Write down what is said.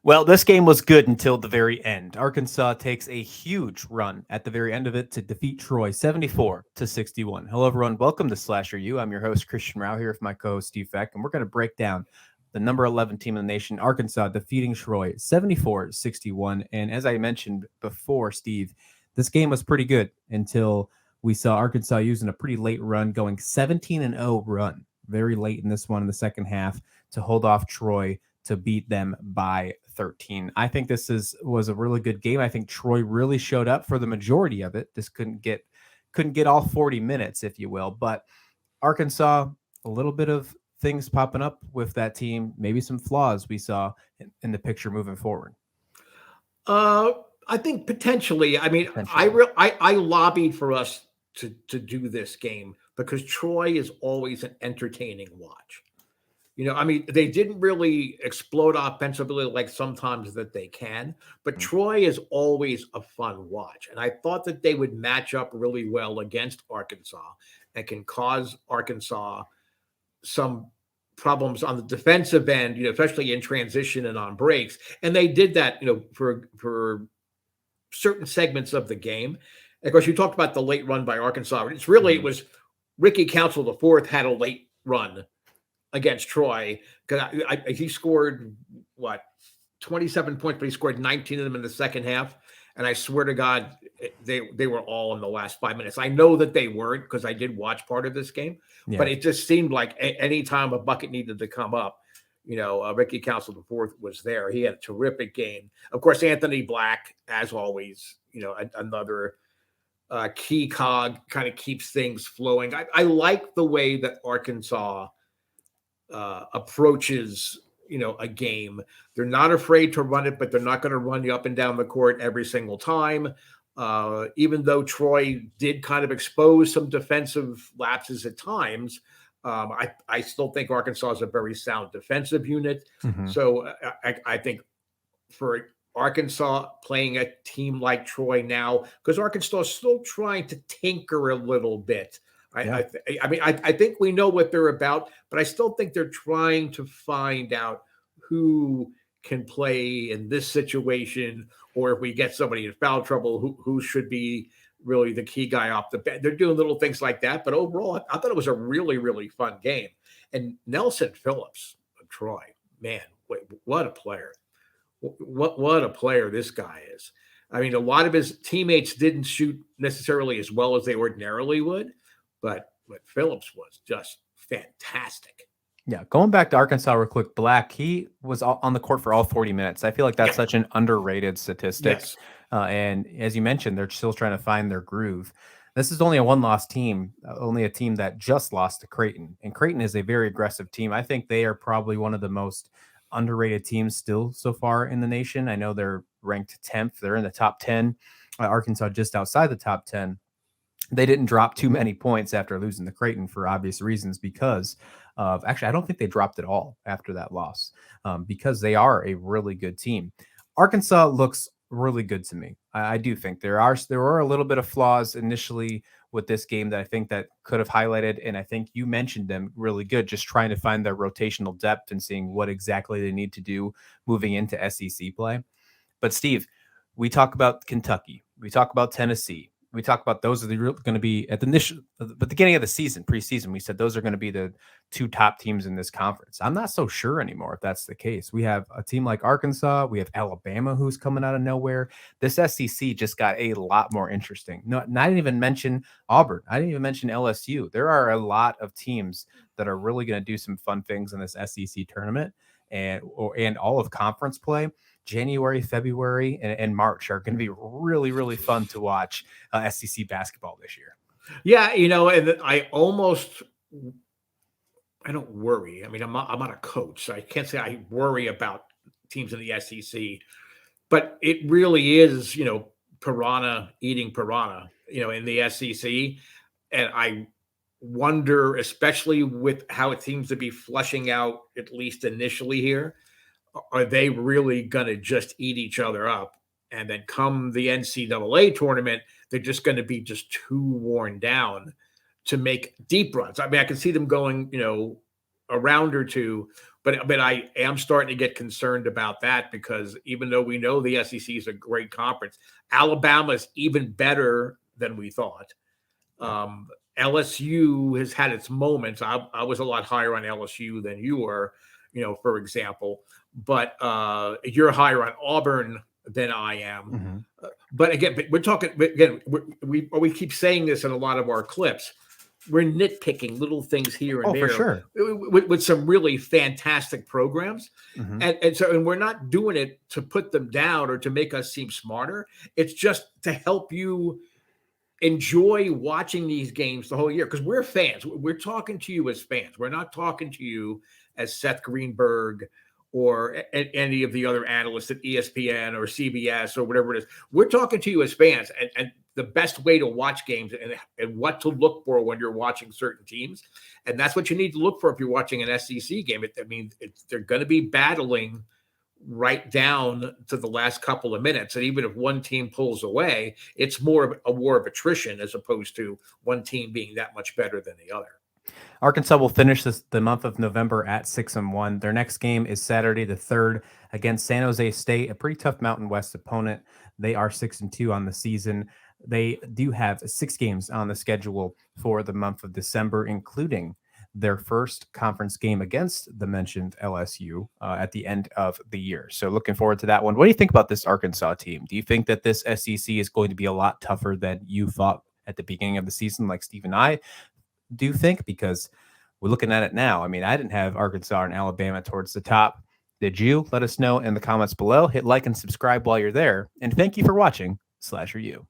Well, this game was good until the very end. Arkansas takes a huge run at the very end of it to defeat Troy 74-61. Hello, everyone. Welcome to Slasher U. I'm your host, Christian Rao, here with my co-host, Steve Feck, and we're going to break down the number 11 team in the nation, Arkansas, defeating Troy 74-61. And as I mentioned before, Steve, this game was pretty good until we saw Arkansas using a pretty late run, going 17-0 run very late in this one in the second half to hold off Troy to beat them by 13. I think was a really good game. I think Troy really showed up for the majority of it. This couldn't get all 40 minutes, if you will, but Arkansas, a little bit of things popping up with that team, maybe some flaws we saw in the picture moving forward. I think potentially. I mean, Potentially. I lobbied for us to do this game because Troy is always an entertaining watch. I mean, they didn't really explode offensively like sometimes that they can, but Mhm. Troy is always a fun watch. And I thought that they would match up really well against Arkansas and can cause Arkansas some problems on the defensive end, especially in transition and on breaks. And they did that, for certain segments of the game. And of course, you talked about the late run by Arkansas. It was Ricky Council the fourth had a late run against Troy because he scored 27 points, but he scored 19 of them in the second half. And I swear to God, they were all in the last 5 minutes. I know that they weren't because I did watch part of this game, but it just seemed like any time a bucket needed to come up, Ricky Council the fourth was there. He had a terrific game. Of course, Anthony Black, as always, another key cog, kind of keeps things flowing. I like the way that Arkansas approaches a game. They're not afraid to run it, but they're not going to run you up and down the court every single time. Even though Troy did kind of expose some defensive lapses at times, I still think Arkansas is a very sound defensive unit. Mm-hmm. So I think for Arkansas playing a team like Troy now, because Arkansas is still trying to tinker a little bit. I think we know what they're about, but I still think they're trying to find out who can play in this situation, or if we get somebody in foul trouble, who should be really the key guy off the bench. They're doing little things like that, but overall, I thought it was a really, really fun game. And Nelson Phillips of Troy, man, what a player! What a player this guy is. I mean, a lot of his teammates didn't shoot necessarily as well as they ordinarily would, but Phillips was just fantastic. Yeah, going back to Arkansas real quick, Black, he was on the court for all 40 minutes. I feel like that's such an underrated statistic. Yes. And as you mentioned, they're still trying to find their groove. This is only a one-loss team, only a team that just lost to Creighton. And Creighton is a very aggressive team. I think they are probably one of the most underrated teams still so far in the nation. I know they're ranked 10th. They're in the top 10. Arkansas just outside the top 10. They didn't drop too many points after losing to Creighton for obvious reasons because actually, I don't think they dropped at all after that loss because they are a really good team. Arkansas looks really good to me. I do think there were a little bit of flaws initially with this game that I think that could have highlighted, and I think you mentioned them really good, just trying to find their rotational depth and seeing what exactly they need to do moving into SEC play. But Steve, we talk about Kentucky, we talk about Tennessee, we talk about those are going to be at the beginning of the season, preseason. We said those are going to be the two top teams in this conference. I'm not so sure anymore if that's the case. We have a team like Arkansas. We have Alabama who's coming out of nowhere. This SEC just got a lot more interesting. No, I didn't even mention Auburn. I didn't even mention LSU. There are a lot of teams that are really going to do some fun things in this SEC tournament and all of conference play. January, February, and March are going to be really, really fun to watch SEC basketball this year. Yeah, and I don't worry. I mean, I'm not a coach, so I can't say I worry about teams in the SEC, but it really is, piranha eating piranha, in the SEC. And I wonder, especially with how it seems to be flushing out, at least initially here, are they really going to just eat each other up? And then come the NCAA tournament, they're just going to be just too worn down to make deep runs. I mean, I can see them going, a round or two but I am starting to get concerned about that, because even though we know the SEC is a great conference, Alabama is even better than we thought. LSU has had its moments. I was a lot higher on LSU than you were, for example. But you're higher on Auburn than I am. Mm-hmm. But again, we're talking again. We keep saying this in a lot of our clips. We're nitpicking little things here and Oh, for there sure. with some really fantastic programs. Mm-hmm. And we're not doing it to put them down or to make us seem smarter. It's just to help you enjoy watching these games the whole year, because we're fans. We're talking to you as fans. We're not talking to you as Seth Greenberg or any of the other analysts at ESPN or CBS or whatever it is. We're talking to you as fans, and the best way to watch games and what to look for when you're watching certain teams. And that's what you need to look for if you're watching an SEC game. I mean, they're going to be battling right down to the last couple of minutes. And even if one team pulls away, it's more of a war of attrition as opposed to one team being that much better than the other. Arkansas will finish the month of November at 6-1. Their next game is Saturday the 3rd against San Jose State, a pretty tough Mountain West opponent. They are 6-2 on the season. They do have 6 games on the schedule for the month of December, including their first conference game against the mentioned LSU at the end of the year. So looking forward to that one. What do you think about this Arkansas team? Do you think that this SEC is going to be a lot tougher than you thought at the beginning of the season, like Steve and I do think? Because we're looking at it now. I mean, I didn't have Arkansas and Alabama towards the top. Did you? Let us know in the comments below. Hit like and subscribe while you're there. And thank you for watching SlasherU.